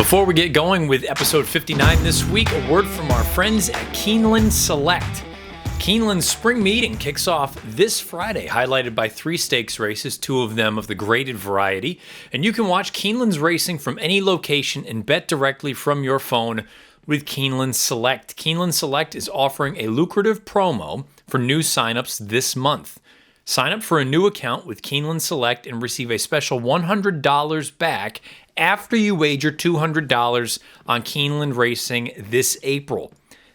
Before we get going with episode 59 this week, a word from our friends at Keeneland Select. Keeneland's spring meeting kicks off this Friday, highlighted by 3 stakes races, 2 of them of the graded variety. And you can watch Keeneland's racing from any location and bet directly from your phone with Keeneland Select. Keeneland Select is offering a lucrative promo for new signups this month. Sign up for a new account with Keeneland Select and receive a special $100 back after you wager $200 on Keeneland Racing this April.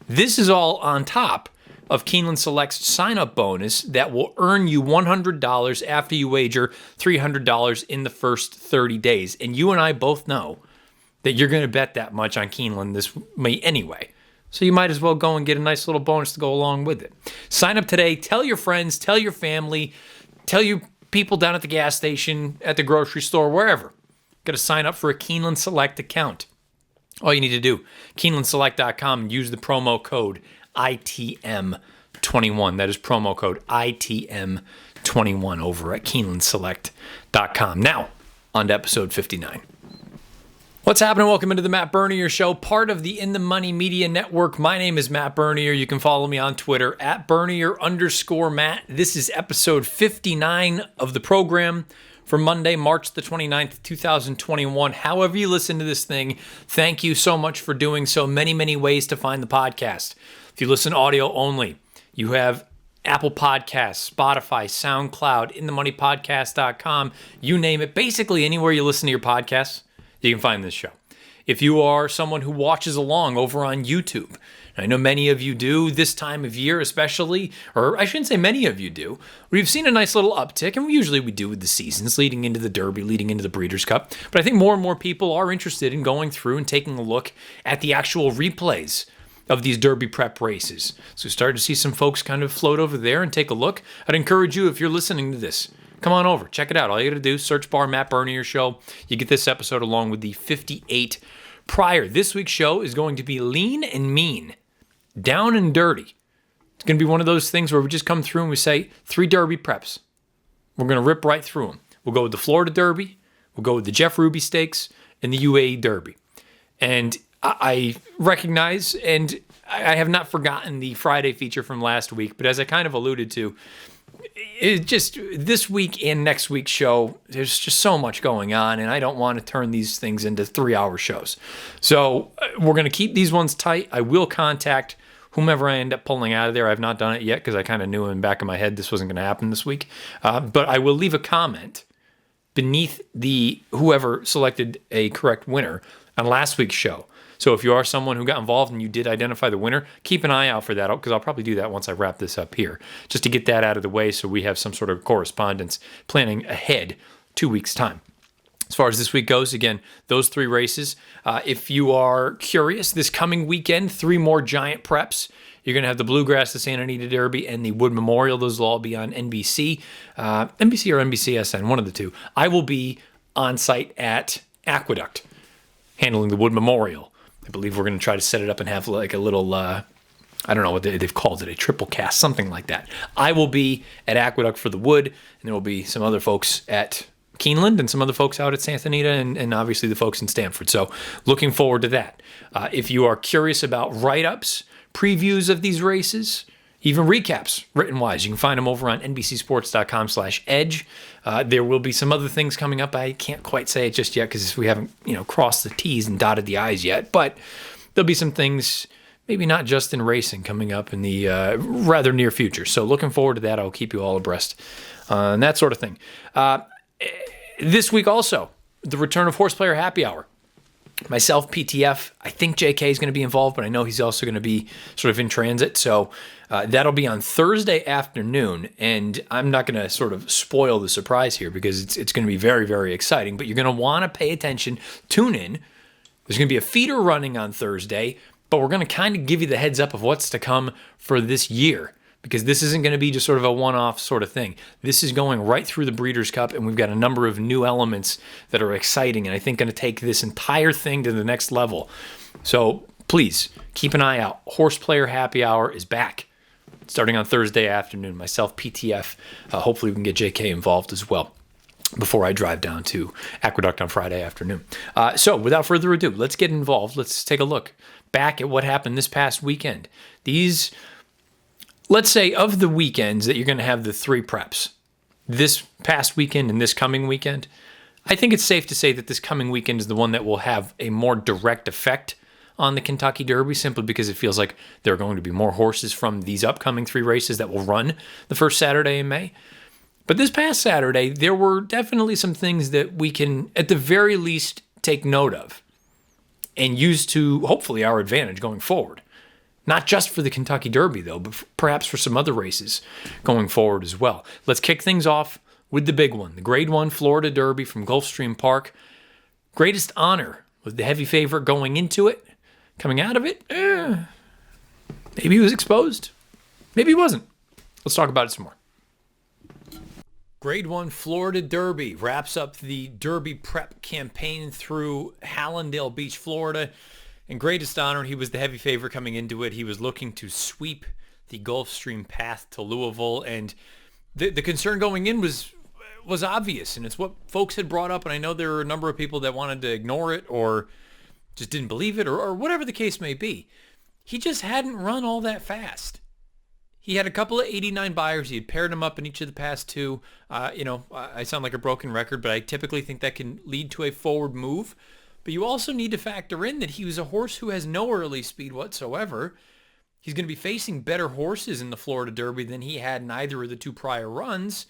This is all on top of Keeneland Select's sign-up bonus that will earn you $100 after you wager $300 in the first 30 days. And you and I both know that you're going to bet that much on Keeneland this May anyway. So you might as well go and get a nice little bonus to go along with it. Sign up today. Tell your friends, tell your family, tell your people down at the gas station, at the grocery store, wherever. Got to sign up for a Keeneland Select account. All you need to do, KeenelandSelect.com, and use the promo code ITM21. That is promo code ITM21 over at KeenelandSelect.com. Now, on to episode 59. What's happening? Welcome into the Matt Bernier Show, part of the In the Money Media Network. My name is Matt Bernier. You can follow me on Twitter at Bernier_Matt. This is episode 59 of the program for Monday, March the 29th, 2021. However you listen to this thing, thank you so much for doing so. Many, many ways to find the podcast. If you listen audio only, you have Apple Podcasts, Spotify, SoundCloud, InTheMoneyPodcast.com, you name it. Basically, anywhere you listen to your podcasts, you can find this show. If you are someone who watches along over on YouTube, I know many of you do this time of year especially, or I shouldn't say many of you do. We've seen a nice little uptick, and usually we do with the seasons, leading into the Derby, leading into the Breeders' Cup. But I think more and more people are interested in going through and taking a look at the actual replays of these Derby prep races. So we started to see some folks kind of float over there and take a look. I'd encourage you, if you're listening to this, come on over, check it out. All you got to do, search bar Matt Bernier Show. You get this episode along with the 58 prior. This week's show is going to be lean and mean, down and dirty. It's going to be one of those things where we just come through and we say 3 Derby preps. We're going to rip right through them. We'll go with the Florida Derby, we'll go with the Jeff Ruby Stakes, and the UAE Derby. And I recognize, and I have not forgotten the Friday feature from last week, but as I kind of alluded to, it just this week and next week's show, there's just so much going on, and I don't want to turn these things into 3-hour shows. So we're going to keep these ones tight. I will contact whomever I end up pulling out of there. I've not done it yet because I kind of knew in the back of my head this wasn't going to happen this week. But I will leave a comment beneath whoever selected a correct winner on last week's show. So if you are someone who got involved and you did identify the winner, keep an eye out for that, because I'll probably do that once I wrap this up here, just to get that out of the way so we have some sort of correspondence planning ahead 2 weeks' time. As far as this week goes, again, those 3 races. If you are curious, this coming weekend, 3 more giant preps. You're going to have the Bluegrass, the Santa Anita Derby, and the Wood Memorial. Those will all be on NBC. NBC or NBCSN, one of the two. I will be on site at Aqueduct, handling the Wood Memorial. I believe we're going to try to set it up and have like a little, I don't know what they've called it, a triple cast, something like that. I will be at Aqueduct for the Wood, and there will be some other folks at Keeneland and some other folks out at Santa Anita, and obviously the folks in Stamford. So looking forward to that. If you are curious about write-ups, previews of these races, even recaps written-wise, you can find them over on NBCSports.com/edge. There will be some other things coming up. I can't quite say it just yet because we haven't crossed the T's and dotted the I's yet. But there'll be some things, maybe not just in racing, coming up in the rather near future. So looking forward to that. I'll keep you all abreast and that sort of thing. This week also, the return of Horseplayer Happy Hour. Myself, PTF, I think JK is going to be involved, but I know he's also going to be sort of in transit. So that'll be on Thursday afternoon, and I'm not going to sort of spoil the surprise here because it's going to be very, very exciting, but you're going to want to pay attention, tune in. There's going to be a feeder running on Thursday, but we're going to kind of give you the heads up of what's to come for this year, because this isn't going to be just sort of a one-off sort of thing. This is going right through the Breeders' Cup, and we've got a number of new elements that are exciting and I think going to take this entire thing to the next level. So please keep an eye out. Horseplayer Happy Hour is back starting on Thursday afternoon. Myself, PTF, hopefully we can get JK involved as well. before I drive down to Aqueduct on Friday afternoon. So without further ado, let's get involved. Let's take a look back at what happened this past weekend. These, let's say, of the weekends that you're going to have the 3 preps, this past weekend and this coming weekend, I think it's safe to say that this coming weekend is the one that will have a more direct effect on the Kentucky Derby, simply because it feels like there are going to be more horses from these upcoming 3 races that will run the first Saturday in May. But this past Saturday, there were definitely some things that we can, at the very least, take note of and use to, hopefully, our advantage going forward. Not just for the Kentucky Derby, though, but perhaps for some other races going forward as well. Let's kick things off with the big one, the Grade 1 Florida Derby from Gulfstream Park. Greatest Honor was the heavy favorite going into it. Coming out of it, maybe he was exposed. Maybe he wasn't. Let's talk about it some more. Grade 1 Florida Derby wraps up the Derby prep campaign through Hallandale Beach, Florida. And Greatest Honor, he was the heavy favorite coming into it. He was looking to sweep the Gulfstream path to Louisville. And the concern going in was obvious. And it's what folks had brought up. And I know there were a number of people that wanted to ignore it or just didn't believe it or whatever the case may be. He just hadn't run all that fast. He had a couple of 89 buyers. He had paired them up in each of the past 2. I sound like a broken record, but I typically think that can lead to a forward move. But you also need to factor in that he was a horse who has no early speed whatsoever. He's going to be facing better horses in the Florida Derby than he had in either of the 2 prior runs.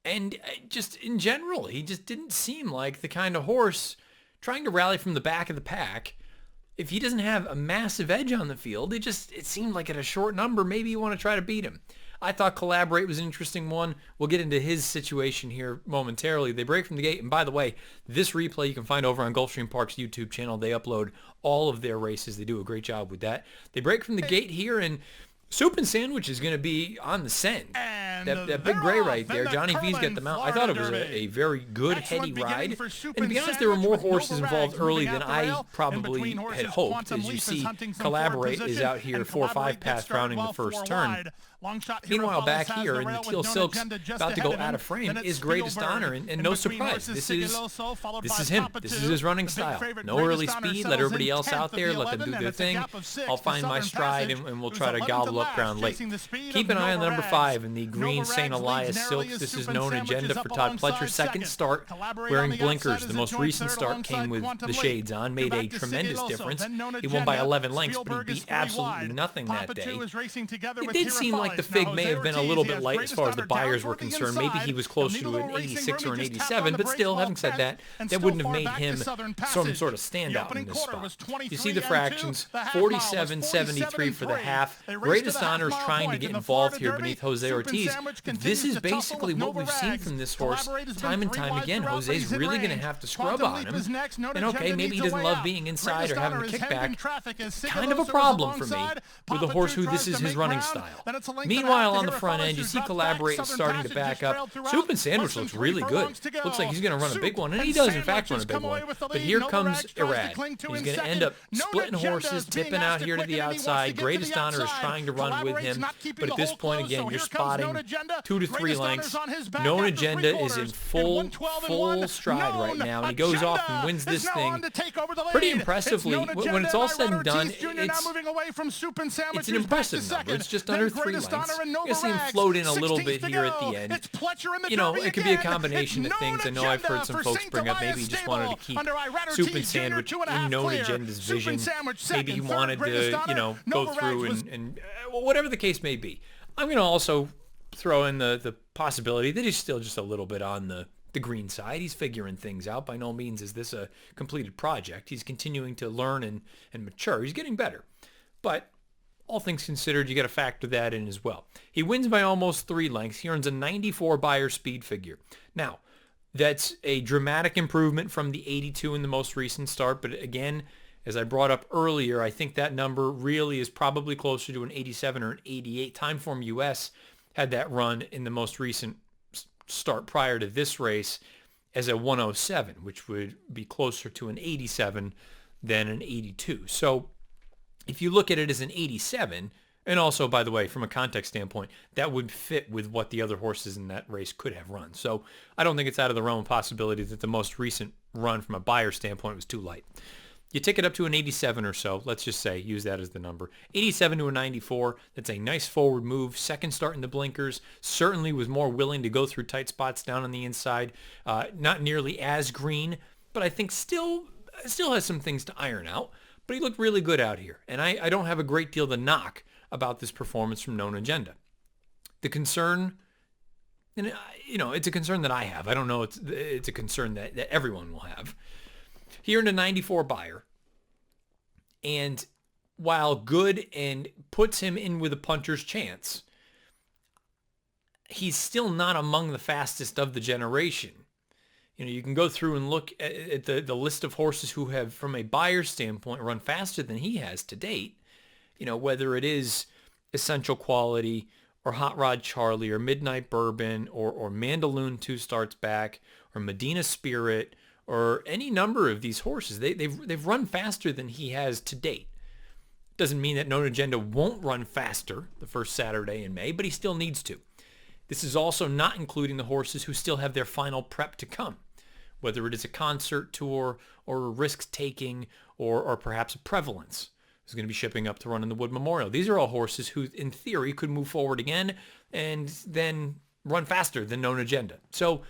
And just in general, he just didn't seem like the kind of horse trying to rally from the back of the pack. If he doesn't have a massive edge on the field, it seemed like at a short number, maybe you want to try to beat him. I thought Collaborate was an interesting one. We'll get into his situation here momentarily. They break from the gate. And by the way, this replay you can find over on Gulfstream Park's YouTube channel. They upload all of their races. They do a great job with that. They break from the gate here, and Soup and Sandwich is going to be on the send. That big gray right there, Johnny V's got the mount. I thought it was a very good, heady ride. And to be honest, there were more horses involved early than I probably had hoped. As you see, Collaborate is out here 4 or 5 past rounding the first turn. Meanwhile, back here, and the Teal Silk's about to go out of frame, is Greatest Honor, and no surprise. This is him. This is his running style. No early speed. Let everybody else out there. Let them do their thing. I'll find my stride, and we'll try to gobble up ground late. Keep an eye on the number 5 in the green St. Elias Silks. This is Known Agenda for Todd Pletcher's second start wearing blinkers. The most recent start came with the shades on, made a tremendous difference. He won by 11 lengths, but he beat absolutely nothing that day. It did seem like the fig may have been a little bit light as far as the buyers were concerned. Maybe he was closer to an 86 or an 87, but still, having said that, that wouldn't have made him some sort of standout in this spot. You see the fractions, 47.73 for the half. Greatest Honor is trying to get involved here beneath Jose Ortiz. This is basically what we've seen from this horse time and time again. Jose's really going to have to scrub on him. And okay, maybe he doesn't love being inside or having the kickback. Kind of a problem for me with a horse who this is his running style. Meanwhile, on the front end, you see Collaborate starting to back up. Soup and Sandwich looks really good. Looks like he's going to run a big one, and he does, in fact, run a big one. But here comes Irad. He's going to end up splitting horses, tipping out here to the outside. Greatest Honor is trying to run with him, but at this point, again, you're spotting 2 to 3 lengths. Known Agenda is in full stride right now, and he goes off and wins this thing pretty impressively. When it's all said and done, it's an impressive number. It's just under 3 lengths. You're going to see him float in a little bit here at the end. It could be a combination of things. I know I've heard some folks bring up maybe he just wanted to keep Soup and Sandwich in Known Agenda's vision. Maybe he wanted to, go through and whatever the case may be. I'm going to also throw in the possibility that he's still just a little bit on the green side. He's figuring things out. By no means is this a completed project. He's continuing to learn and mature. He's getting better. But all things considered, you got to factor that in as well. He wins by almost 3 lengths. He earns a 94 buyer speed figure. Now, that's a dramatic improvement from the 82 in the most recent start. But again, as I brought up earlier, I think that number really is probably closer to an 87 or an 88. Timeform US had that run in the most recent start prior to this race as a 107, which would be closer to an 87 than an 82. So if you look at it as an 87, And also, by the way, from a context standpoint, that would fit with what the other horses in that race could have run. So I don't think it's out of the realm of possibility that the most recent run from a buyer standpoint was too light. You take it up to an 87 or so. Let's just say, use that as the number. 87 to a 94. That's a nice forward move. Second start in the blinkers. Certainly was more willing to go through tight spots down on the inside. Not nearly as green, but I think still has some things to iron out. But he looked really good out here. And I don't have a great deal to knock about this performance from Known Agenda. The concern, and it's a concern that I have. I don't know. It's a concern that everyone will have. Here in a 94 buyer, and while good and puts him in with a puncher's chance, he's still not among the fastest of the generation. You can go through and look at the list of horses who have, from a buyer's standpoint, run faster than he has to date. Whether it is Essential Quality or Hot Rod Charlie or Midnight Bourbon or Mandaloon 2 starts back or Medina Spirit or any number of these horses. They've run faster than he has to date. Doesn't mean that Known Agenda won't run faster the first Saturday in May, but he still needs to. This is also not including the horses who still have their final prep to come, whether it is a concert tour or a risk-taking or perhaps a prevalence who's going to be shipping up to run in the Wood Memorial. These are all horses who, in theory, could move forward again and then run faster than Known Agenda. So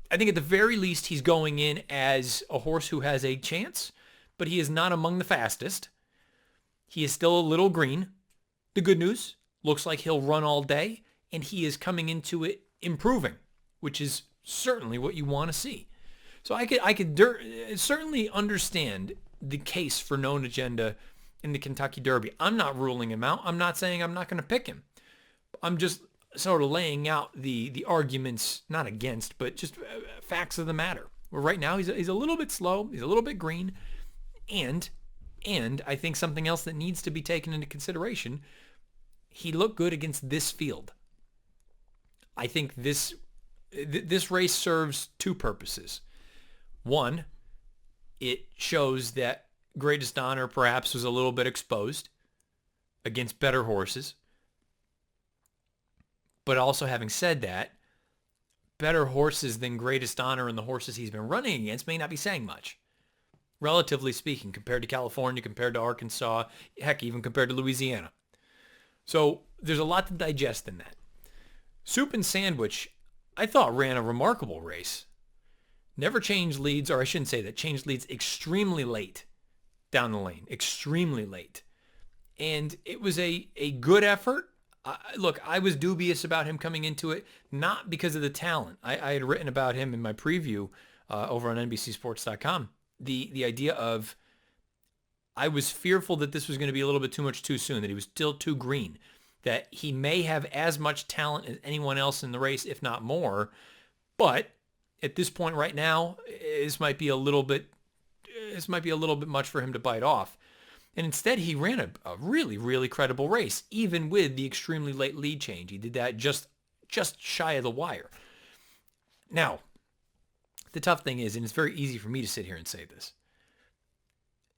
I think at the very least he's going in as a horse who has a chance, but he is not among the fastest. He is still a little green. The good news, looks like he'll run all day, and he is coming into it improving, which is certainly what you want to see. So I could certainly understand the case for Known Agenda in the Kentucky Derby. I'm not ruling him out. I'm not saying I'm not going to pick him. I'm just sort of laying out the arguments, not against, but just facts of the matter. Where right now he's a little bit slow, he's a little bit green, and I think something else that needs to be taken into consideration, he looked good against this field. I think this race serves two purposes. One, it shows that Greatest Honor perhaps was a little bit exposed against better horses. But also, having said that, better horses than Greatest Honor and the horses he's been running against may not be saying much, relatively speaking, compared to California, compared to Arkansas, heck, even compared to Louisiana. So there's a lot to digest in that. Soup and Sandwich, I thought, ran a remarkable race. Never changed leads, or I shouldn't say that, changed leads extremely late down the lane, extremely late. And it was a good effort. Look, I was dubious about him coming into it, not because of the talent. I had written about him in my preview over on NBCSports.com. The idea of, I was fearful that this was going to be a little bit too much too soon, that he was still too green, that he may have as much talent as anyone else in the race, if not more. But at this point right now, this might be a little bit much for him to bite off. And instead, he ran a really, really credible race, even with the extremely late lead change. He did that just shy of the wire. Now, the tough thing is, and it's very easy for me to sit here and say this,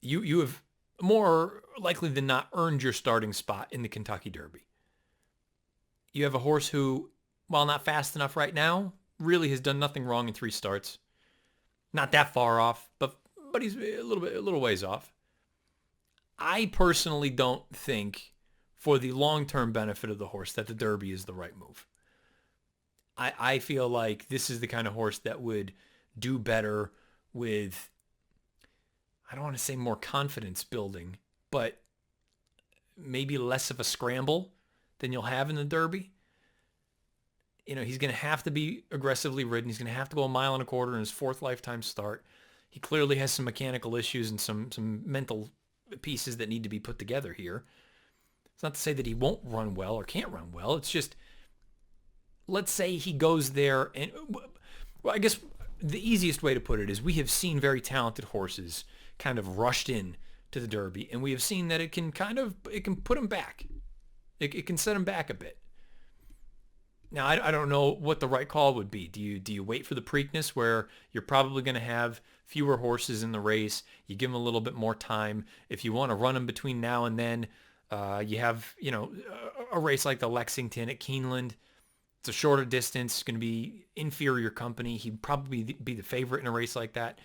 you have more likely than not earned your starting spot in the Kentucky Derby. You have a horse who, while not fast enough right now, really has done nothing wrong in 3 starts. Not that far off, but he's a little ways off. I personally don't think, for the long-term benefit of the horse, that the Derby is the right move. I feel like this is the kind of horse that would do better with, I don't want to say more confidence building, but maybe less of a scramble than you'll have in the Derby. He's going to have to be aggressively ridden. He's going to have to go 1.25 miles in his 4th lifetime start. He clearly has some mechanical issues and some mental pieces that need to be put together here. It's not to say that he won't run well or can't run well. It's just, let's say he goes there and, well, I guess the easiest way to put it is we have seen very talented horses kind of rushed in to the Derby, and we have seen that it can put them back. It can set them back a bit. Now, I don't know what the right call would be. Do you wait for the Preakness, where you're probably going to have fewer horses in the race? You give them a little bit more time. If you want to run them between now and then, You have, a race like the Lexington at Keeneland. It's a shorter distance, going to be inferior company. He'd probably be the favorite in a race like that.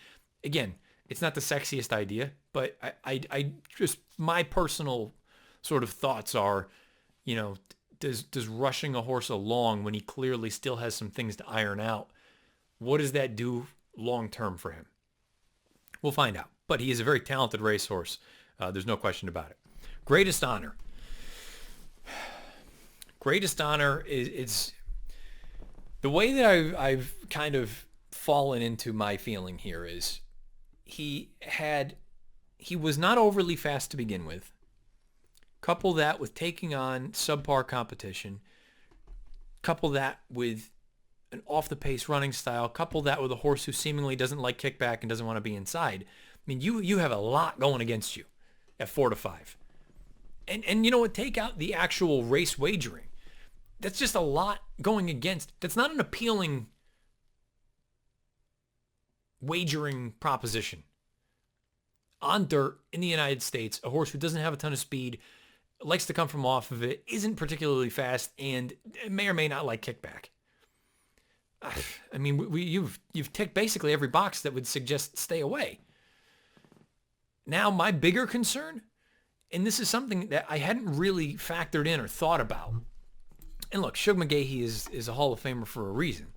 Again, it's not the sexiest idea, but I just, my personal sort of thoughts are, does rushing a horse along when he clearly still has some things to iron out, what does that do long term for him? We'll find out. But he is a very talented racehorse. There's no question about it. Greatest Honor. Greatest Honor is the way that I've kind of fallen into my feeling here is he was not overly fast to begin with. Couple that with taking on subpar competition. Couple that with an off-the-pace running style. Couple that with a horse who seemingly doesn't like kickback and doesn't want to be inside. I mean, you have a lot going against you at 4-5. And you know what? Take out the actual race wagering. That's just a lot going against. That's not an appealing wagering proposition. On dirt in the United States, a horse who doesn't have a ton of speed, likes to come from off of it, isn't particularly fast, and may or may not like kickback. I mean, you've ticked basically every box that would suggest stay away. Now, my bigger concern, and this is something that I hadn't really factored in or thought about. And look, Shug McGaughey is a Hall of Famer for a reason.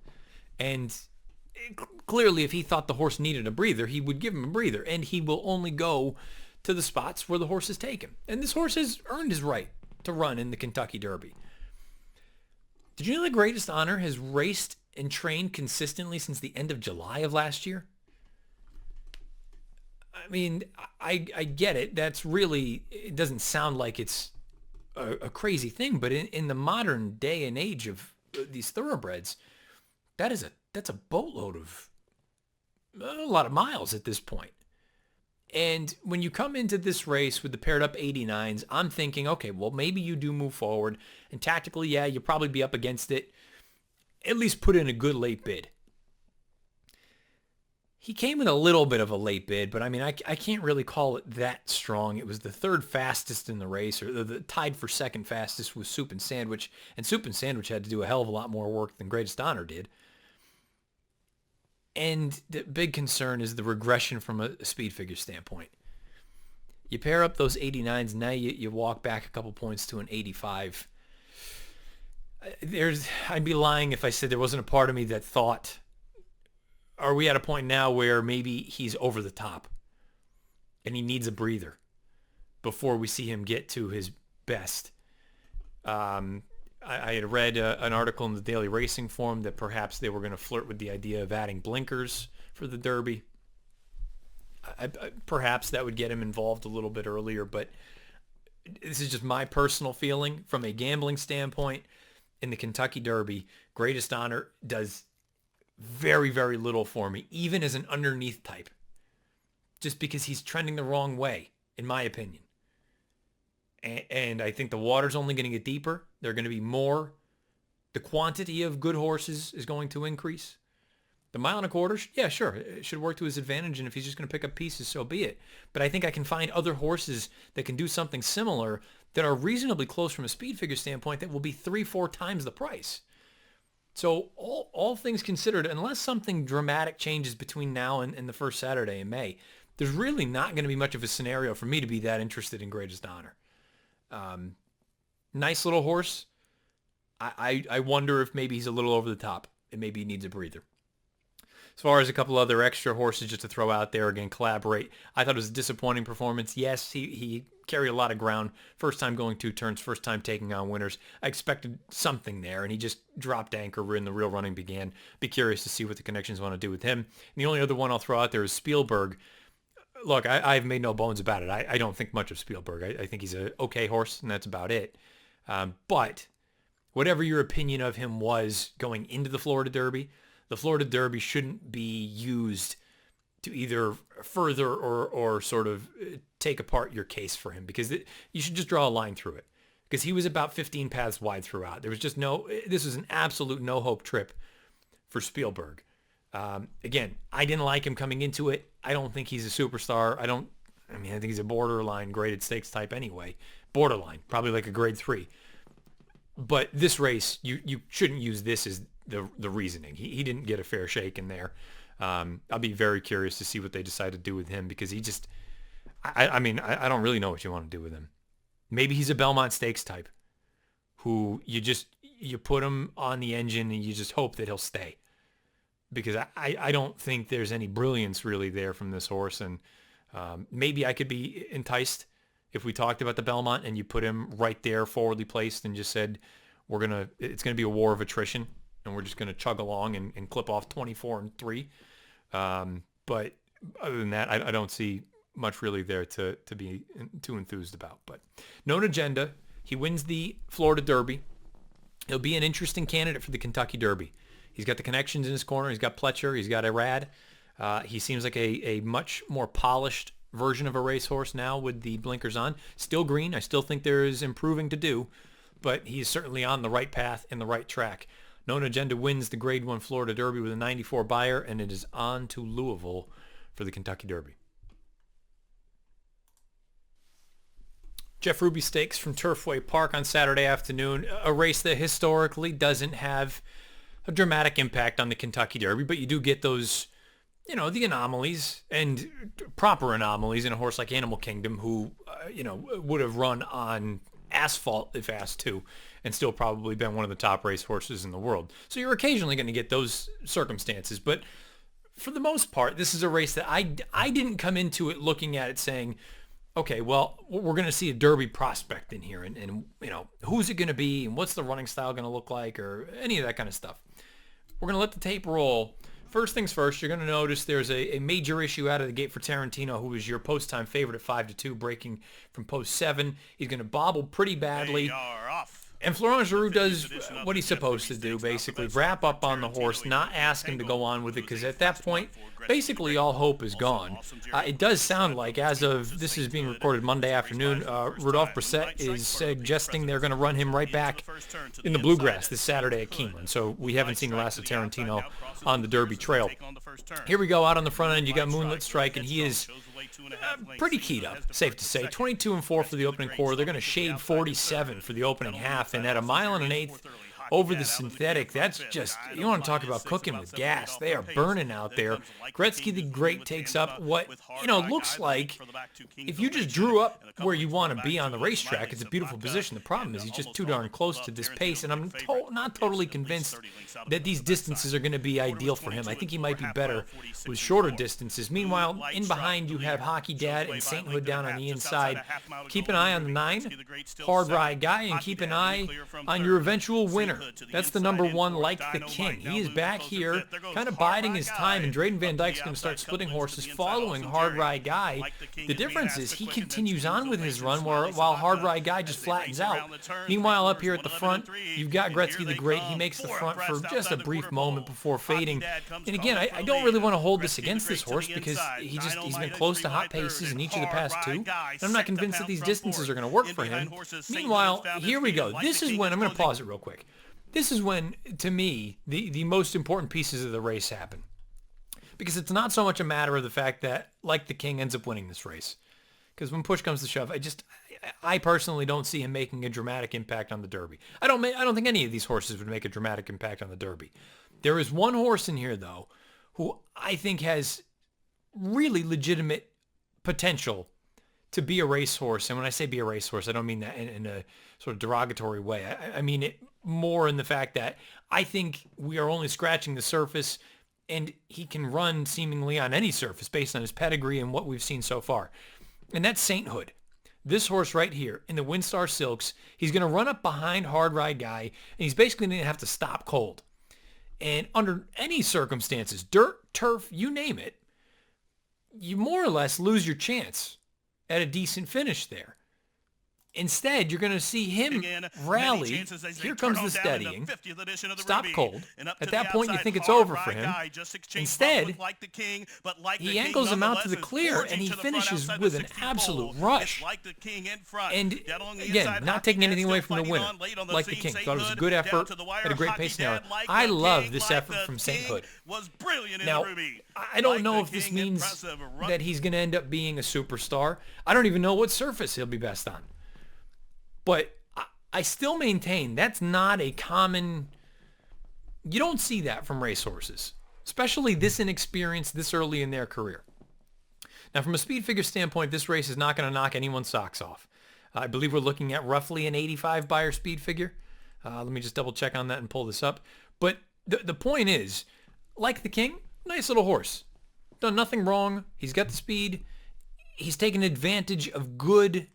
And clearly, if he thought the horse needed a breather, he would give him a breather. And he will only go to the spots where the horse is taken. And this horse has earned his right to run in the Kentucky Derby. Did you know the Greatest Honor has raced and trained consistently since the end of July of last year? I mean, I get it. That's really, it doesn't sound like it's a crazy thing, but in the modern day and age of these thoroughbreds, that's a boatload of a lot of miles at this point. And when you come into this race with the paired up 89s, I'm thinking, okay, well, maybe you do move forward. And tactically, yeah, you'll probably be up against it. At least put in a good late bid. He came in a little bit of a late bid, but I mean, I can't really call it that strong. It was the third fastest in the race, or the tied for second fastest was Soup and Sandwich. And Soup and Sandwich had to do a hell of a lot more work than Greatest Honor did. And the big concern is the regression from a speed figure standpoint. You pair up those 89s, now you walk back a couple points to an 85. I'd be lying if I said there wasn't a part of me that thought, are we at a point now where maybe he's over the top and he needs a breather before we see him get to his best? I had read an article in the Daily Racing Form that perhaps they were going to flirt with the idea of adding blinkers for the Derby. Perhaps that would get him involved a little bit earlier, but this is just my personal feeling from a gambling standpoint. In the Kentucky Derby, Greatest Honor does very, very little for me, even as an underneath type, just because he's trending the wrong way, in my opinion. And I think the water's only going to get deeper. They're going to be more. The quantity of good horses is going to increase. The 1.25 miles, yeah, sure, it should work to his advantage, and if he's just going to pick up pieces, so be it. But I think I can find other horses that can do something similar that are reasonably close from a speed figure standpoint that will be 3-4 times the price. So all things considered, unless something dramatic changes between now and the first Saturday in May, there's really not going to be much of a scenario for me to be that interested in Greatest Honor. Nice little horse. I wonder if maybe he's a little over the top and maybe he needs a breather. As far as a couple other extra horses just to throw out there, again, Collaborate. I thought it was a disappointing performance. Yes, he carried a lot of ground. First time going 2 turns, first time taking on winners. I expected something there, and he just dropped anchor when the real running began. Be curious to see what the connections want to do with him. And the only other one I'll throw out there is Spielberg. Look, I've made no bones about it. I don't think much of Spielberg. I think he's an okay horse, and that's about it. But whatever your opinion of him was going into the Florida Derby, the Florida Derby shouldn't be used to either further or sort of take apart your case for him, because you should just draw a line through it, because he was about 15 paths wide throughout. There was just this was an absolute no-hope trip for Spielberg. Again, I didn't like him coming into it. I don't think he's a superstar. I think he's a borderline graded stakes type anyway. borderline, probably like a grade 3. But this race, you shouldn't use this as the reasoning. He didn't get a fair shake in there. I'll be very curious to see what they decide to do with him, because he just, I mean, I don't really know what you want to do with him. Maybe he's a Belmont Stakes type who you put him on the engine and you just hope that he'll stay. Because I don't think there's any brilliance really there from this horse. And maybe I could be enticed if we talked about the Belmont and you put him right there forwardly placed and just said, it's going to be a war of attrition and we're just going to chug along and clip off 24-3. But other than that, I don't see much really there to be too enthused about. But known agenda. He wins the Florida Derby. He'll be an interesting candidate for the Kentucky Derby. He's got the connections in his corner. He's got Pletcher. He's got Irad. He seems like a much more polished version of a racehorse now with the blinkers on. Still green. I still think there is improving to do, but he's certainly on the right path and the right track. Known Agenda wins the Grade 1 Florida Derby with a 94 buyer, and it is on to Louisville for the Kentucky Derby. Jeff Ruby Stakes from Turfway Park on Saturday afternoon, a race that historically doesn't have a dramatic impact on the Kentucky Derby, but you do get those, the anomalies and proper anomalies in a horse like Animal Kingdom, who, would have run on asphalt if asked to, and still probably been one of the top race horses in the world. So you're occasionally going to get those circumstances, but for the most part, this is a race that I didn't come into it looking at it saying, okay, well, we're going to see a Derby prospect in here, and who's it going to be, and what's the running style going to look like, or any of that kind of stuff. We're going to let the tape roll. First things first, you're going to notice there's a major issue out of the gate for Tarantino, who is your post-time favorite at 5-2, breaking from post 7. He's going to bobble pretty badly. They are off. And Florent Giroux does what he's supposed to do, basically wrap up on the horse, not ask him to go on with it, because at that point, basically all hope is gone. It does sound like, as of this is being recorded Monday afternoon, Rudolph Brissett is suggesting they're going to run him right back in the Bluegrass this Saturday at Keeneland. So we haven't seen the last of Tarantino on the Derby trail. Here we go, out on the front end, you got Moonlit Strike, and he is pretty keyed up, safe to say. 22-4 for the opening quarter. They're going to shade 47 for the opening half, and at 1 1/8 miles over the synthetic, that's just, you want to talk about cooking with gas. They are burning out there. Gretzky the Great takes up what, looks like if you just drew up where you want to be on the racetrack, it's a beautiful position. The problem is he's just too darn close to this pace, and I'm not totally convinced that these distances are going to be ideal for him. I think he might be better with shorter distances. Meanwhile, in behind you have Hockey Dad and Sainthood down on the inside. Keep an eye on the 9, Hard Ride Guy, and keep an eye on your eventual winner. That's the number 1, Like the King. He is back here, kind of biding his time, and Drayden Van Dyke's going to start splitting horses following Hard Ride Guy. The difference is he continues on with his run while Hard Ride Guy just flattens out. Meanwhile, up here at the front, you've got Gretzky the Great. He makes the front for just a brief moment before fading. And again, I don't really want to hold this against this horse, because he's been close to hot paces in each of the past 2. And I'm not convinced that these distances are going to work for him. Meanwhile, here we go. This is when, I'm going to pause it real quick. This is when, to me, the most important pieces of the race happen. Because it's not so much a matter of the fact that, Like the King, ends up winning this race. Because when push comes to shove, I personally don't see him making a dramatic impact on the Derby. I don't think any of these horses would make a dramatic impact on the Derby. There is one horse in here, though, who I think has really legitimate potential to be a racehorse. And when I say be a racehorse, I don't mean that in a sort of derogatory way. I mean it more in the fact that I think we are only scratching the surface, and he can run seemingly on any surface based on his pedigree and what we've seen so far. And that's Sainthood. This horse right here in the Windstar Silks, he's going to run up behind Hard Ride Guy, and he's basically going to have to stop cold. And under any circumstances, dirt, turf, you name it, you more or less lose your chance at a decent finish there. Instead, you're going to see him rally. Here comes the steadying. Stop cold. At that point, you think it's over for him. Instead, he angles him out to the clear, and he finishes with an absolute rush. And again, not taking anything away from the winner, Like the King. Thought it was a good effort, had a great pace now. I love this effort from Sainthood. Now, I don't know if this means that he's going to end up being a superstar. I don't even know what surface he'll be best on. But I still maintain that's not a common, you don't see that from racehorses, especially this inexperienced this early in their career. Now, from a speed figure standpoint, this race is not going to knock anyone's socks off. I believe we're looking at roughly an 85 Beyer speed figure. Let me just double check on that and pull this up. But the point is, like the King, nice little horse. Done nothing wrong. He's got the speed. He's taken advantage of good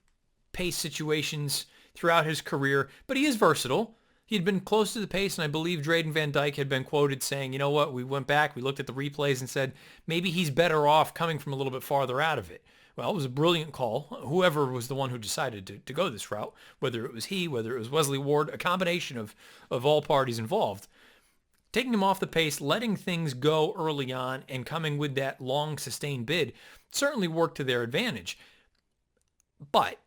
pace situations throughout his career, but he is versatile. He had been close to the pace, and I believe Drayden Van Dyke had been quoted saying, you know what, we went back, we looked at the replays and said, maybe he's better off coming from a little bit farther out of it. Well, it was a brilliant call. Whoever was the one who decided to go this route, whether it was he, whether it was Wesley Ward, a combination of all parties involved, taking him off the pace, letting things go early on, and coming with that long sustained bid certainly worked to their advantage. But,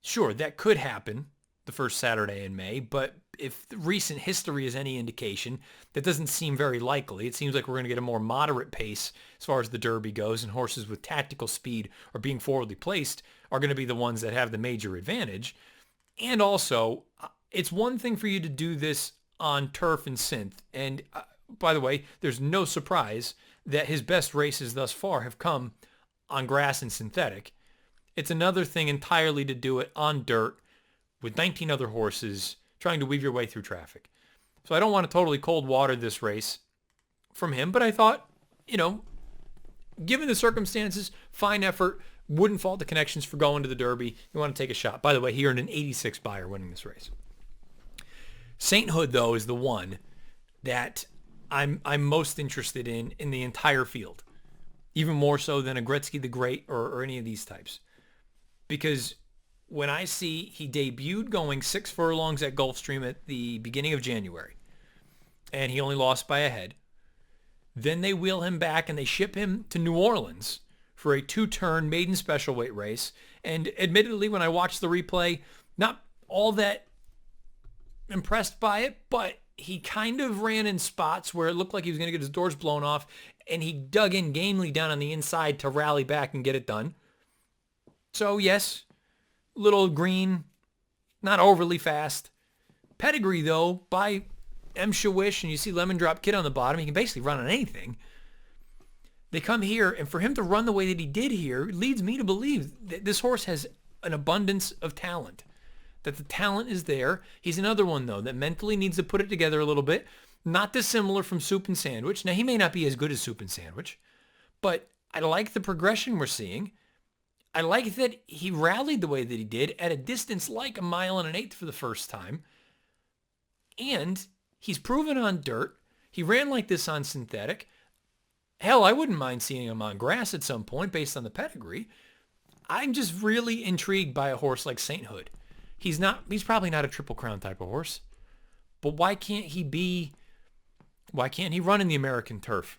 sure, that could happen the first Saturday in May, but if recent history is any indication, that doesn't seem very likely. It seems like we're going to get a more moderate pace as far as the Derby goes, and horses with tactical speed or being forwardly placed are going to be the ones that have the major advantage. And also, it's one thing for you to do this on turf and synth, and by the way, there's no surprise that his best races thus far have come on grass and synthetic. It's another thing entirely to do it on dirt with 19 other horses trying to weave your way through traffic. So I don't want to totally cold water this race from him, but I thought, given the circumstances, fine effort, wouldn't fault the connections for going to the Derby. You want to take a shot. By the way, he earned an 86 Beyer winning this race. Sainthood, though, is the one that I'm most interested in the entire field, even more so than a Gretzky the Great or any of these types. Because when I see he debuted going 6 furlongs at Gulfstream at the beginning of January, and he only lost by a head, then they wheel him back and they ship him to New Orleans for a 2-turn maiden special weight race. And admittedly, when I watched the replay, not all that impressed by it, but he kind of ran in spots where it looked like he was going to get his doors blown off, and he dug in gamely down on the inside to rally back and get it done. So yes, little green, not overly fast. Pedigree, though, by M. Shawish, and you see Lemon Drop Kid on the bottom. He can basically run on anything. They come here, and for him to run the way that he did here leads me to believe that this horse has an abundance of talent, that the talent is there. He's another one, though, that mentally needs to put it together a little bit. Not dissimilar from Soup and Sandwich. Now, he may not be as good as Soup and Sandwich, but I like the progression we're seeing. I like that he rallied the way that he did at a distance like 1 1/8 for the first time. And he's proven on dirt. He ran like this on synthetic. Hell, I wouldn't mind seeing him on grass at some point based on the pedigree. I'm just really intrigued by a horse like Sainthood. He's probably not a Triple Crown type of horse. But why can't he run in the American turf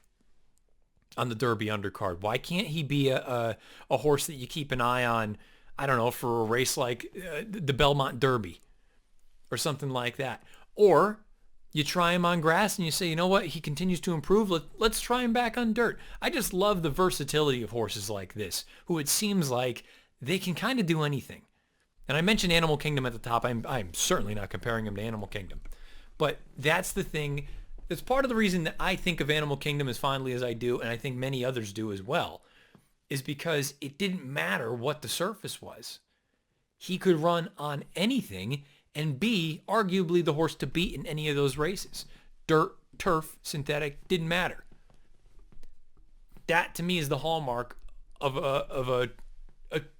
on the Derby undercard? Why can't he be a horse that you keep an eye on, I don't know, for a race like the Belmont Derby or something like that? Or you try him on grass and you say, you know what, he continues to improve. Let's try him back on dirt. I just love the versatility of horses like this, who it seems like they can kind of do anything. And I mentioned Animal Kingdom at the top. I'm certainly not comparing him to Animal Kingdom. But that's the thing. That's part of the reason that I think of Animal Kingdom as fondly as I do, and I think many others do as well, is because it didn't matter what the surface was. He could run on anything and be arguably the horse to beat in any of those races. Dirt, turf, synthetic, didn't matter. That to me is the hallmark of a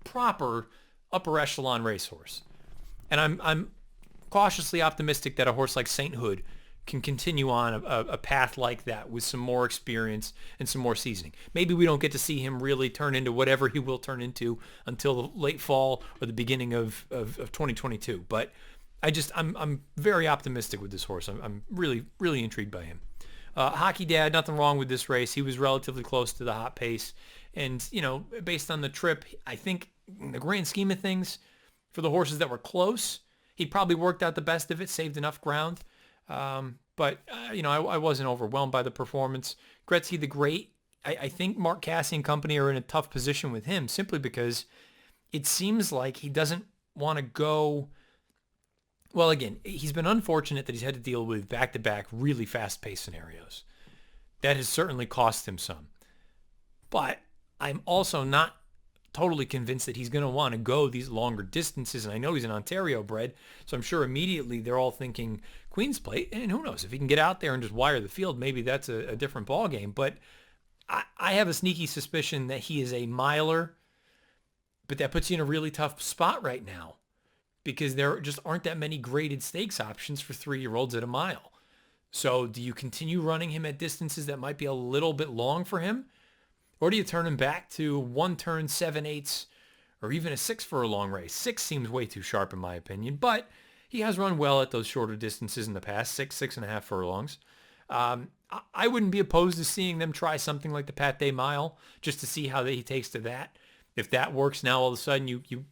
proper upper echelon racehorse. And I'm cautiously optimistic that a horse like Sainthood can continue on a path like that with some more experience and some more seasoning. Maybe we don't get to see him really turn into whatever he will turn into until the late fall or the beginning of 2022. But I'm very optimistic with this horse. I'm really, really intrigued by him. Hockey Dad, nothing wrong with this race. He was relatively close to the hot pace. And, based on the trip, I think in the grand scheme of things, for the horses that were close, he probably worked out the best of it, saved enough ground. But I wasn't overwhelmed by the performance. Gretzky the Great, I think Mark Casse and company are in a tough position with him simply because it seems like he doesn't want to go. Well, again, he's been unfortunate that he's had to deal with back-to-back really fast-paced scenarios. That has certainly cost him some. But I'm also not totally convinced that he's going to want to go these longer distances. And I know he's an Ontario bred, so I'm sure immediately they're all thinking Queen's Plate. And who knows, if he can get out there and just wire the field, maybe that's a different ballgame. But I have a sneaky suspicion that he is a miler, but that puts you in a really tough spot right now because there just aren't that many graded stakes options for 3-year-olds at a mile. So do you continue running him at distances that might be a little bit long for him? Or do you turn him back to 1 turn, 7/8, or even a 6 for a long race? 6 seems way too sharp in my opinion, but he has run well at those shorter distances in the past, 6.5 furlongs. I wouldn't be opposed to seeing them try something like the Pat Day Mile just to see how he takes to that. If that works, now all of a sudden you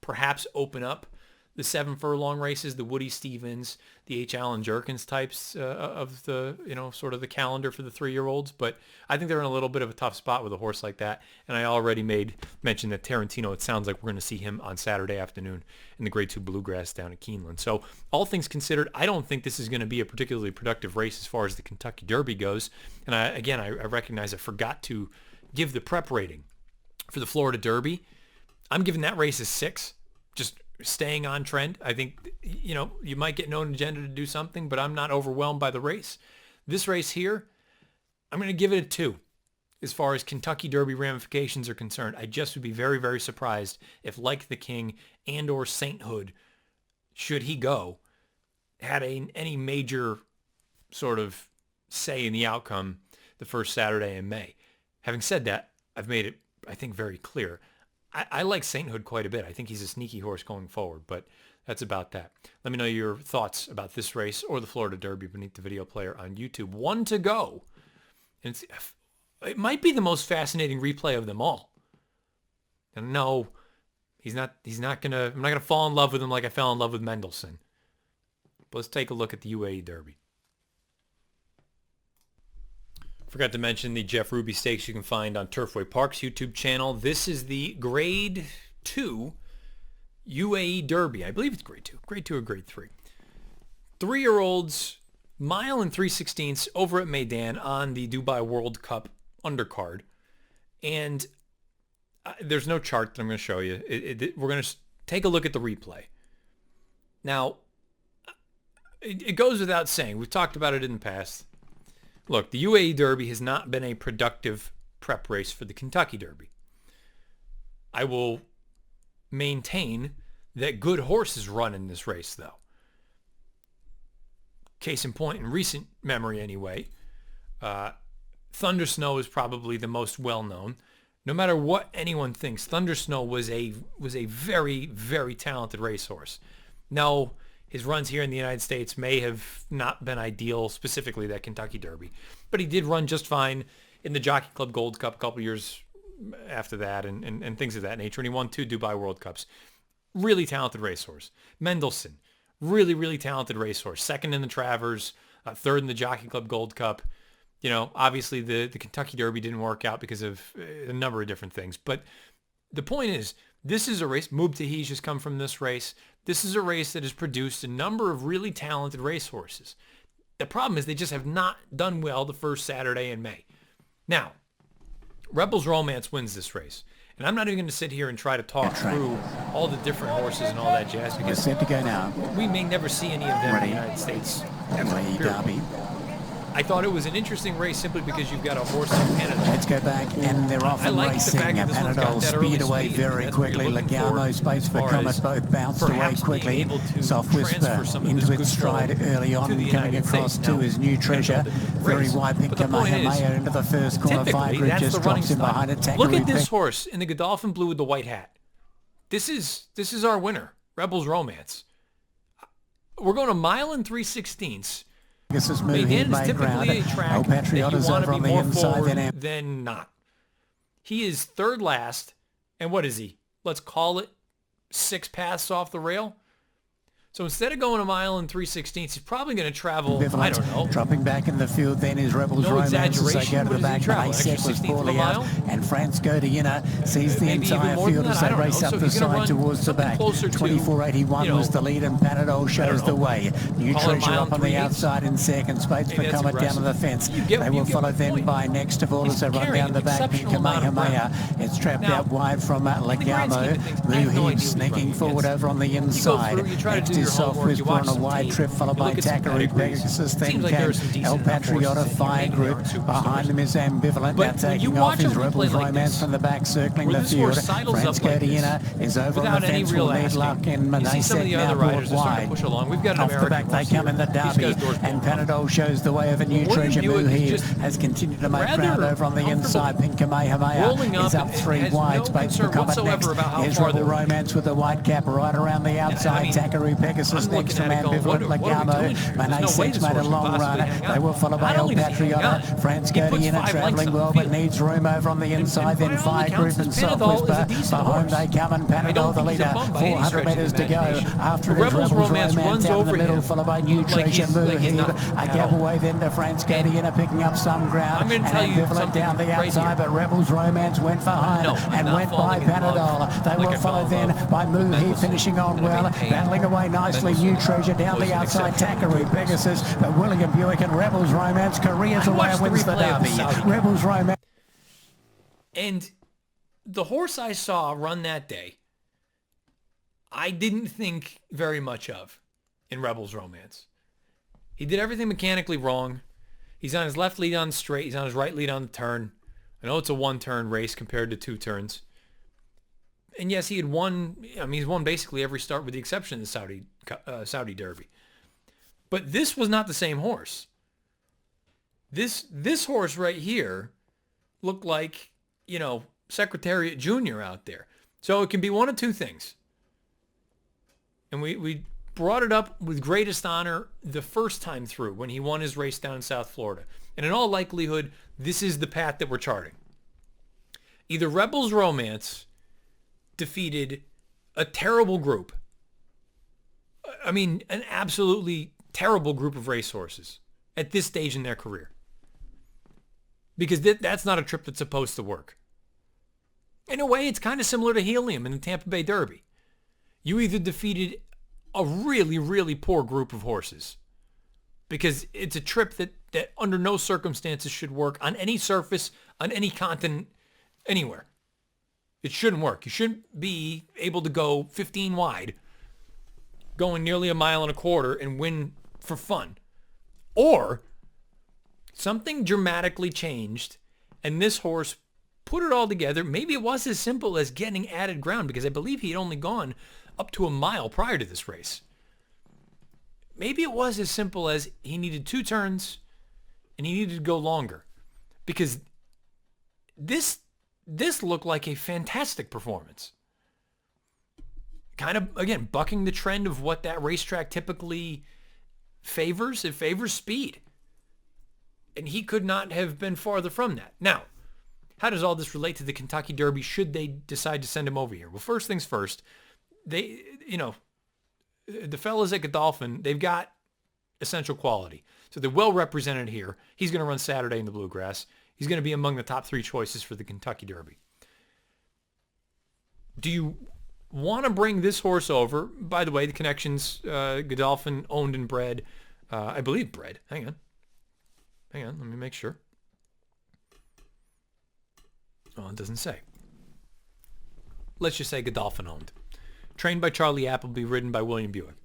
perhaps open up the 7 furlong races, the Woody Stevens, the H. Allen Jerkins types of the, sort of the calendar for the 3-year-olds. But I think they're in a little bit of a tough spot with a horse like that. And I already mentioned that Tarantino, it sounds like we're going to see him on Saturday afternoon in the Grade 2 Bluegrass down at Keeneland. So all things considered, I don't think this is going to be a particularly productive race as far as the Kentucky Derby goes. And I recognize I forgot to give the prep rating for the Florida Derby. I'm giving that race a 6. Just staying on trend. I think, you might get known agenda to do something, but I'm not overwhelmed by the race. This race here, I'm going to give it a 2 as far as Kentucky Derby ramifications are concerned. I just would be very, very surprised if Like the King and or Sainthood, should he go, had any major sort of say in the outcome the first Saturday in May. Having said that, I've made it, I think, very clear. I like Sainthood quite a bit. I think he's a sneaky horse going forward, but that's about that. Let me know your thoughts about this race or the Florida Derby beneath the video player on YouTube. 1 to go. And it might be the most fascinating replay of them all. And no, I'm not going to fall in love with him like I fell in love with Mendelssohn. But let's take a look at the UAE Derby. Forgot to mention the Jeff Ruby Stakes you can find on Turfway Park's YouTube channel. This is the Grade 2 UAE Derby. I believe it's Grade 2. Grade 2 or Grade 3. 3-year-olds, mile and 3/16 over at Meydan on the Dubai World Cup undercard. And there's no chart that I'm going to show you. We're going to take a look at the replay. Now, it goes without saying. We've talked about it in the past. Look, the UAE Derby has not been a productive prep race for the Kentucky Derby. I will maintain that good horses run in this race, though. Case in point, in recent memory anyway, Thunder Snow is probably the most well-known. No matter what anyone thinks, Thunder Snow was a very, very talented racehorse. No, his runs here in the United States may have not been ideal, specifically that Kentucky Derby. But he did run just fine in the Jockey Club Gold Cup a couple years after that and things of that nature. And he won 2 Dubai World Cups. Really talented racehorse. Mendelssohn, really, really talented racehorse. 2nd in the Travers, 3rd in the Jockey Club Gold Cup. Obviously the Kentucky Derby didn't work out because of a number of different things. But the point is, this is a race. Mubtahij has come from this race. This is a race that has produced a number of really talented racehorses. The problem is they just have not done well the first Saturday in May. Now, Rebels Romance wins this race. And I'm not even going to sit here and try to talk through all the different horses and all that jazz because set to go now. We may never see any of them in the United States. UAE Derby. I thought it was an interesting race simply because you've got a horse like Panadol. Let's go back, and they're off and like racing. Panadol speed away very quickly. Lagamo, space for Comet, both bounced away quickly. Soft Whisper into its stride early on, coming across to his new treasure. Very wide pick to Mahamaya into the first corner. 5 group just drops in behind it. Look at this horse in the Godolphin blue with the white hat. This is our winner, Rebels Romance. We're going a mile and 3/16. Meydan is typically a track that you want to be more forward than not. He is 3rd last, and what is he? Let's call it 6 paths off the rail. So instead of going a mile and 3/16, he's probably going to travel, Bivalent, I don't know. Dropping back in the field then is Rebels No Romance as they exaggeration. go to What the does he back. travel? Maysek Extra was 16th of a poorly out. mile? And France Godina sees the Maybe even entire more than field that, as I they don't race know. up So the he's gonna side run towards the something back. closer to, 24.81 was the lead, and Panadol shows the way. New Call it a Treasure mile up and on the 3/8. outside in second. Spates Maybe for that's Comet down to the aggressive. fence. You They will get follow the then point. by Next of All He's as they run carrying down the an back. exceptional amount of Kamehameha. ground. It's trapped Now, out wide from in the grand scheme Legamo. of things, I have no idea Muhib what he's sneaking running forward against. over on the You go inside. through, you try to Next do your is Soft homework, you Whisper watch on a some wide tape, trip, followed you by look at some Tackery pedigrees. Pegasus. Then Seems like there are some decent El enough horses Patriota, in here. Fire Maybe they Group. aren't superstars. Behind them is Ambivalent. But Now when you taking watch off his a replay Rebels like Romance this, from the back, circling where the this field. horse sidles France up like this, Godina is over on without the any fence. real Will need asking. luck in You see some of the Maysek other now riders brought are starting to wide. push along. We've got an Off the American back they horse come here. in the These guys' Derby, doors and blown up. Panadol shows the way of a New William Treasure. Buick is Muhib just has continued to make rather ground over on the inside. comfortable, Pink Kamehameha rolling up is up and three has wide. no Space for concern Comet next. whatsoever about how Here's far Rebel they're- Romance with the white cap right around the outside. Tackery Pegasus I'm next to looking at it going, Ambivalent what are we Legamo. doing here? There's no way Manaysek's this made a horse could long possibly run. hang on. They will follow by Not El only does he hang Patriota. on, France he puts Godina 5 lengths travelling on the well, but field. needs room over on the inside. by Then all Fire accounts, Group and this Soft Panadol is a Whisper. decent Behind horse. they come, and I don't Panadol the think he's a leader. bum by any 400 stretch of the metres to go. imagination. After The it is Rebels Rebels Romance Romance runs out in over the middle, him followed by New like Treasure. he's Muhib. nothing A at gap all. away then to France Godina picking up some ground. I'm going to And tell you Ambivalent something down the right outside, here. but Rebels Romance went for home No, I'm and not went by falling in love Panadol. They like will I follow fell in then love by with Muhib Mendelssohn finishing on and I well, maintain battling away nicely. Mendelssohn New Treasure down was the an outside. exceptional Tackery Pegasus, but William Buick and Rebels Romance careers I away watched and the wins the replay of the Derby. Saudi Cup. Rebels Romance. And the horse I saw run that day, I didn't think very much of in Rebels Romance. He did everything mechanically wrong. He's on his left lead on the straight. He's on his right lead on the turn. I know it's a one-turn race compared to 2 turns. And yes, he had won. I mean, he's won basically every start with the exception of the Saudi Derby. But this was not the same horse. This horse right here looked like, Secretariat Junior out there. So it can be one of two things. And we brought it up with greatest honor the first time through when he won his race down in South Florida. And in all likelihood, this is the path that we're charting. Either Rebels Romance defeated a terrible group. I mean, an absolutely terrible group of racehorses at this stage in their career. Because that's not a trip that's supposed to work. In a way, it's kind of similar to Helium in the Tampa Bay Derby. You either defeated a really, really poor group of horses, because it's a trip that under no circumstances should work on any surface, on any continent, anywhere. It shouldn't work. You shouldn't be able to go 15 wide, going nearly 1.25 miles and win for fun. Or something dramatically changed and this horse put it all together. Maybe it was as simple as getting added ground, because I believe he'd only gone up to 1 mile prior to this race. Maybe it was as simple as he needed 2 turns and he needed to go longer, because this looked like a fantastic performance. Kind of, again, bucking the trend of what that racetrack typically favors. It favors speed. And he could not have been farther from that. Now, how does all this relate to the Kentucky Derby should they decide to send him over here? Well, first things first, the fellas at Godolphin, they've got essential quality. So they're well represented here. He's going to run Saturday in the Bluegrass. He's going to be among the top 3 choices for the Kentucky Derby. Do you want to bring this horse over? By the way, the connections, Godolphin owned and bred, I believe bred. Hang on, let me make sure. Oh, it doesn't say. Let's just say Godolphin owned. Trained by Charlie Appleby, ridden by William Buick.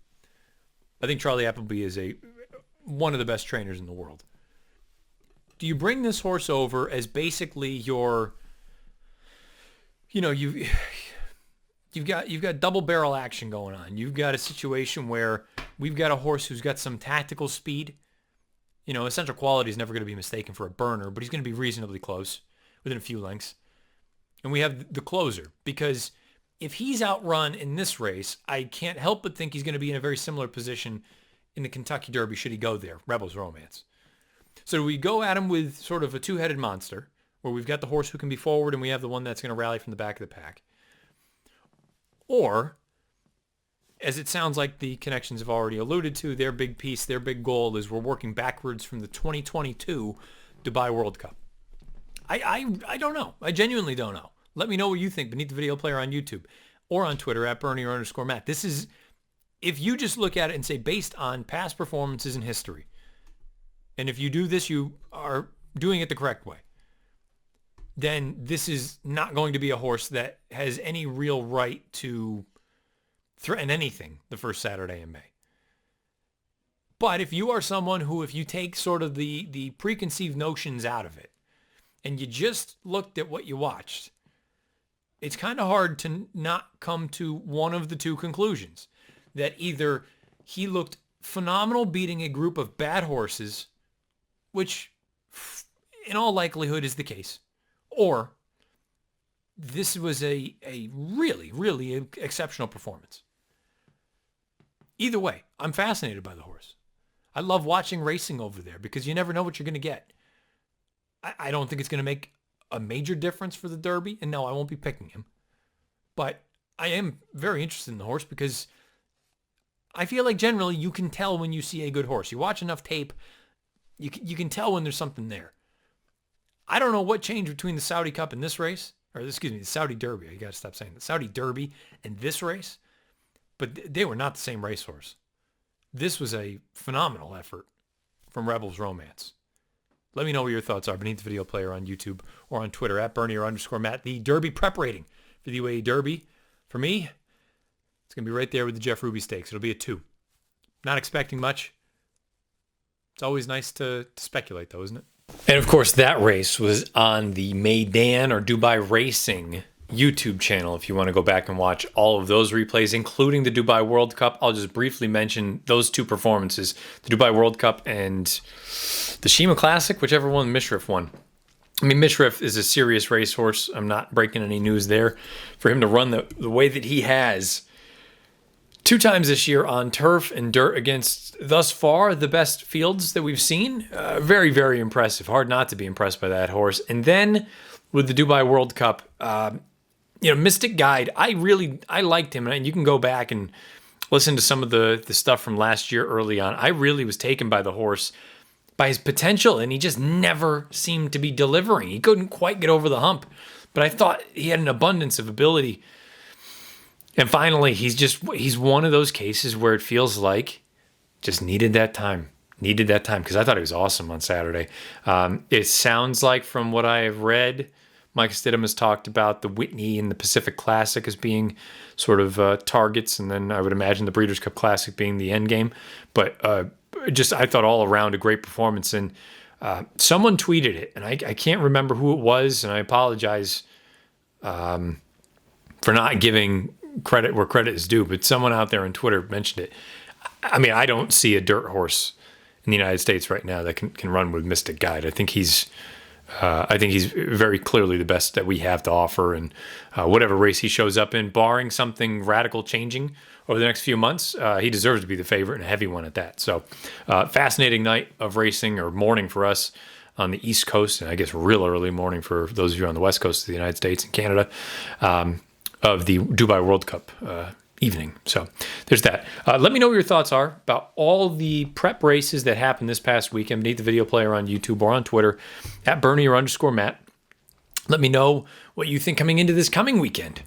I think Charlie Appleby is one of the best trainers in the world. Do you bring this horse over as basically your, you've got double barrel action going on. You've got a situation where we've got a horse who's got some tactical speed. Essential quality is never going to be mistaken for a burner, but he's going to be reasonably close, within a few lengths. And we have the closer, because if he's outrun in this race, I can't help but think he's going to be in a very similar position in the Kentucky Derby should he go there, Rebels Romance. So we go at him with sort of a 2-headed monster, where we've got the horse who can be forward and we have the one that's going to rally from the back of the pack. Or, as it sounds like the connections have already alluded to, their big piece, their big goal is we're working backwards from the 2022 Dubai World Cup. I don't know. I genuinely don't know. Let me know what you think beneath the video player on YouTube or on Twitter at Bernier_Matt. This is, if you just look at it and say based on past performances in history, and if you do this, you are doing it the correct way, then this is not going to be a horse that has any real right to threaten anything the first Saturday in May. But if you are someone who, if you take sort of the preconceived notions out of it, and you just looked at what you watched, it's kind of hard to not come to one of the two conclusions. That either he looked phenomenal beating a group of bad horses, which in all likelihood is the case, or this was a really, really exceptional performance. Either way, I'm fascinated by the horse. I love watching racing over there because you never know what you're going to get. I don't think it's going to make a major difference for the Derby. And no, I won't be picking him. But I am very interested in the horse because I feel like generally you can tell when you see a good horse. You watch enough tape, you can tell when there's something there. I don't know what changed between the Saudi Cup and this race, or excuse me, the Saudi Derby. You got to stop saying the Saudi Derby and this race. But they were not the same racehorse. This was a phenomenal effort from Rebels Romance. Let me know what your thoughts are beneath the video player on YouTube or on Twitter at Bernier_Matt. The Derby prep rating for the UAE Derby. For me, it's going to be right there with the Jeff Ruby Stakes. It'll be a 2. Not expecting much. It's always nice to speculate, though, isn't it? And, of course, that race was on the Meydan or Dubai Racing YouTube channel. If you want to go back and watch all of those replays, including the Dubai World Cup, I'll just briefly mention those two performances, the Dubai World Cup and the Shima Classic, whichever one Mishrif won. I mean, Mishrif is a serious racehorse. I'm not breaking any news there. For him to run the way that he has 2 times this year on turf and dirt against, thus far, the best fields that we've seen, very, very impressive. Hard not to be impressed by that horse. And then with the Dubai World Cup, Mystic Guide, I liked him. And you can go back and listen to some of the stuff from last year early on. I really was taken by the horse, by his potential, and he just never seemed to be delivering. He couldn't quite get over the hump, but I thought he had an abundance of ability. And finally, he's one of those cases where it feels like just needed that time, because I thought he was awesome on Saturday. It sounds like from what I have read, Mike Stidham has talked about the Whitney and the Pacific Classic as being sort of targets, and then I would imagine the Breeders' Cup Classic being the end game. But I thought all around a great performance. And someone tweeted it, and I can't remember who it was, and I apologize for not giving credit where credit is due, but someone out there on Twitter mentioned it. I mean, I don't see a dirt horse in the United States right now that can run with Mystic Guide. I think he's very clearly the best that we have to offer, and whatever race he shows up in, barring something radical changing over the next few months, he deserves to be the favorite, and a heavy one at that. So fascinating night of racing, or morning for us on the East Coast, and I guess real early morning for those of you on the West Coast of the United States and Canada, of the Dubai World Cup evening. So there's that. Let me know what your thoughts are about all the prep races that happened this past weekend beneath the video player on YouTube or on Twitter at Bernier_Matt. Let me know what you think coming into this coming weekend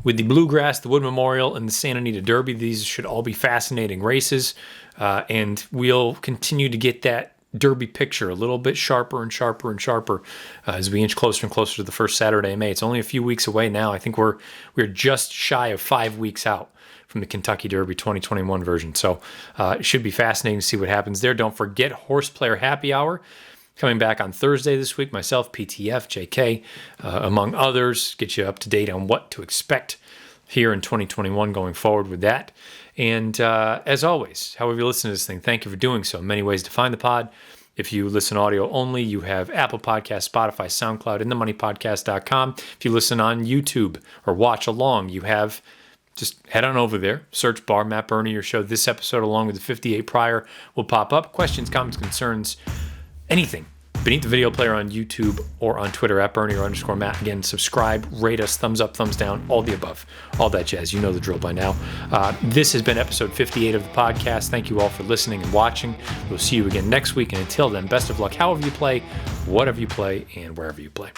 with the Bluegrass, the Wood Memorial, and the Santa Anita Derby. These should all be fascinating races, and we'll continue to get that Derby picture a little bit sharper and sharper and sharper as we inch closer and closer to the first Saturday in May. It's only a few weeks away now. I think we're just shy of 5 weeks out from the Kentucky Derby 2021 version. So it should be fascinating to see what happens there. Don't forget Horse Player Happy Hour coming back on Thursday this week. Myself, PTF, JK, among others, get you up to date on what to expect here in 2021 going forward with that. And as always, however you listen to this thing, thank you for doing so. Many ways to find the pod. If you listen audio only, you have Apple Podcasts, Spotify, SoundCloud, and themoneypodcast.com. If you listen on YouTube or watch along, you have, just head on over there, search bar Matt Bernier Show. This episode, along with the 58 prior, will pop up. Questions, comments, concerns, anything beneath the video player on YouTube or on Twitter at Bernier_Matt. Again, subscribe, rate us, thumbs up, thumbs down, all the above, all that jazz. You know the drill by now. This has been episode 58 of the podcast. Thank you all for listening and watching. We'll see you again next week. And until then, best of luck however you play, whatever you play, and wherever you play.